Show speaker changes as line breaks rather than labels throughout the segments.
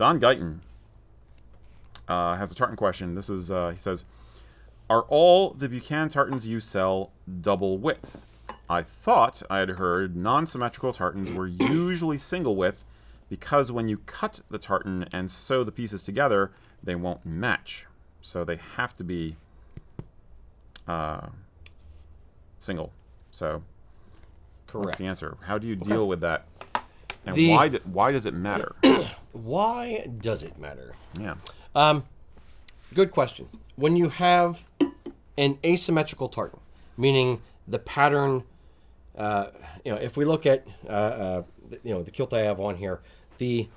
Don Guyton has a tartan question. This is, he says, are all the Buchannon tartans you sell double width? I thought I had heard non-symmetrical tartans were usually single width because when you cut the tartan and sew the pieces together, they won't match. So they have to be single. So
correct.
What's the answer? How do you deal with that? And why does it matter?
Why does it matter?
Yeah.
Good question. When you have an asymmetrical tartan, meaning the pattern, if we look at, the kilt I have on here, the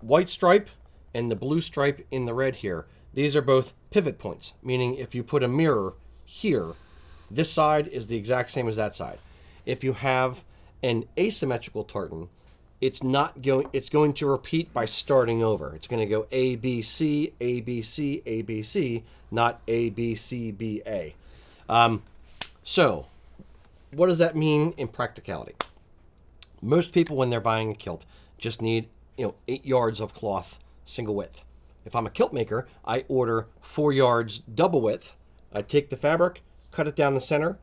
white stripe and the blue stripe in the red here, these are both pivot points, meaning if you put a mirror here, this side is the exact same as that side. If you have an asymmetrical tartan, it's going to repeat by starting over. It's going to go A, B, C, A, B, C, A, B, C, not A, B, C, B, A. So what does that mean in practicality? Most people, when they're buying a kilt, just need 8 yards of cloth, single width. If I'm a kilt maker, I order 4 yards double width. I take the fabric, cut it down the center,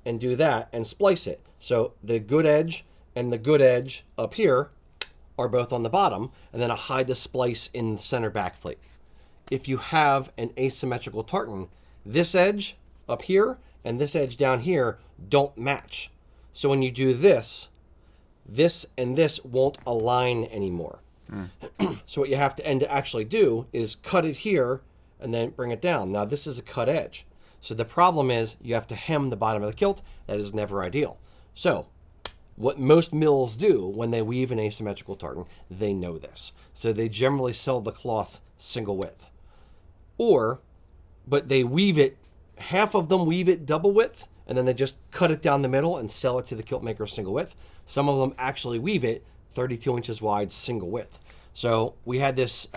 and do that, and splice it. So the good edge and the good edge up here are both on the bottom, and then I hide the splice in the center back plate. If you have an asymmetrical tartan, this edge up here and this edge down here don't match. So when you do this, this and this won't align anymore. So what you have to actually do is cut it here and then bring it down. Now this is a cut edge. So the problem is you have to hem the bottom of the kilt. That is never ideal. So what most mills do when they weave an asymmetrical tartan, they know this. So they generally sell the cloth single width. But they weave it, half of them weave it double width, and then they just cut it down the middle and sell it to the kilt maker single width. Some of them actually weave it 32 inches wide single width. So we had this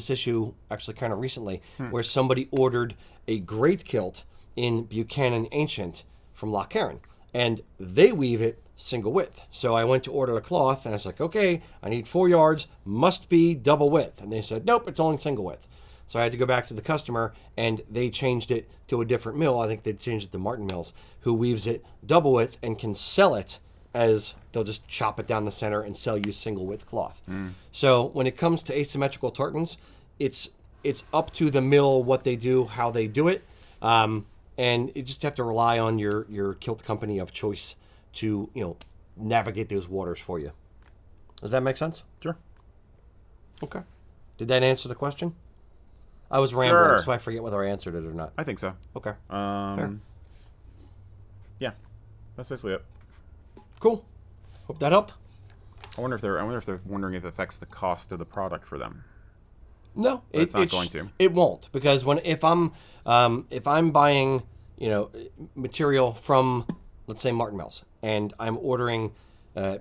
issue actually kind of recently where somebody ordered a great kilt in Buchannon Ancient from Loch Carron, and they weave it single width. So I went to order the cloth, and I was like, okay, I need 4 yards, must be double width. And they said, nope, it's only single width. So I had to go back to the customer, and they changed it to a different mill. I think they changed it to Martin Mills, who weaves it double width and can sell it as they'll just chop it down the center and sell you single width cloth. So when it comes to asymmetrical tartans, it's up to the mill what they do, how they do it. And you just have to rely on your kilt company of choice to, navigate those waters for you. Does that make sense?
Sure.
Okay. Did that answer the question? I was rambling,
Sure.
so I forget whether I answered it or not.
I think so.
Okay.
Yeah. That's basically it.
Cool. Hope that helped.
I wonder if they're wondering if it affects the cost of the product for them.
No,
it's not going to.
It won't, because if I'm buying material from, let's say, Martin Mills, and I'm ordering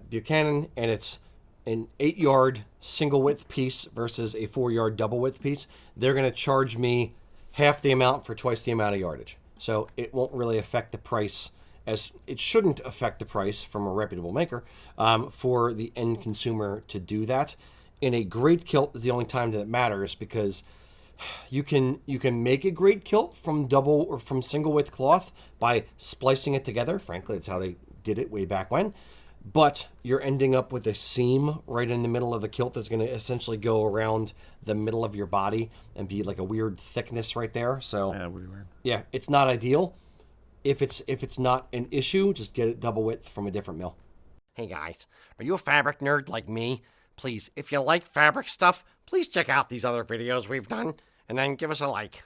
Buchanan, and it's an 8-yard single width piece versus a 4-yard double width piece, they're going to charge me half the amount for twice the amount of yardage. So it won't really affect the price, as it shouldn't affect the price from a reputable maker for the end consumer to do that. In a great kilt is the only time that it matters, because you can make a great kilt from double or from single width cloth by splicing it together. Frankly, that's how they did it way back when. But you're ending up with a seam right in the middle of the kilt that's going to essentially go around the middle of your body and be like a weird thickness right there. So
Weird.
Yeah, it's not ideal. If it's not an issue, just get it double width from a different mill.
Hey guys, are you a fabric nerd like me? Please, if you like fabric stuff, please check out these other videos we've done, and then give us a like.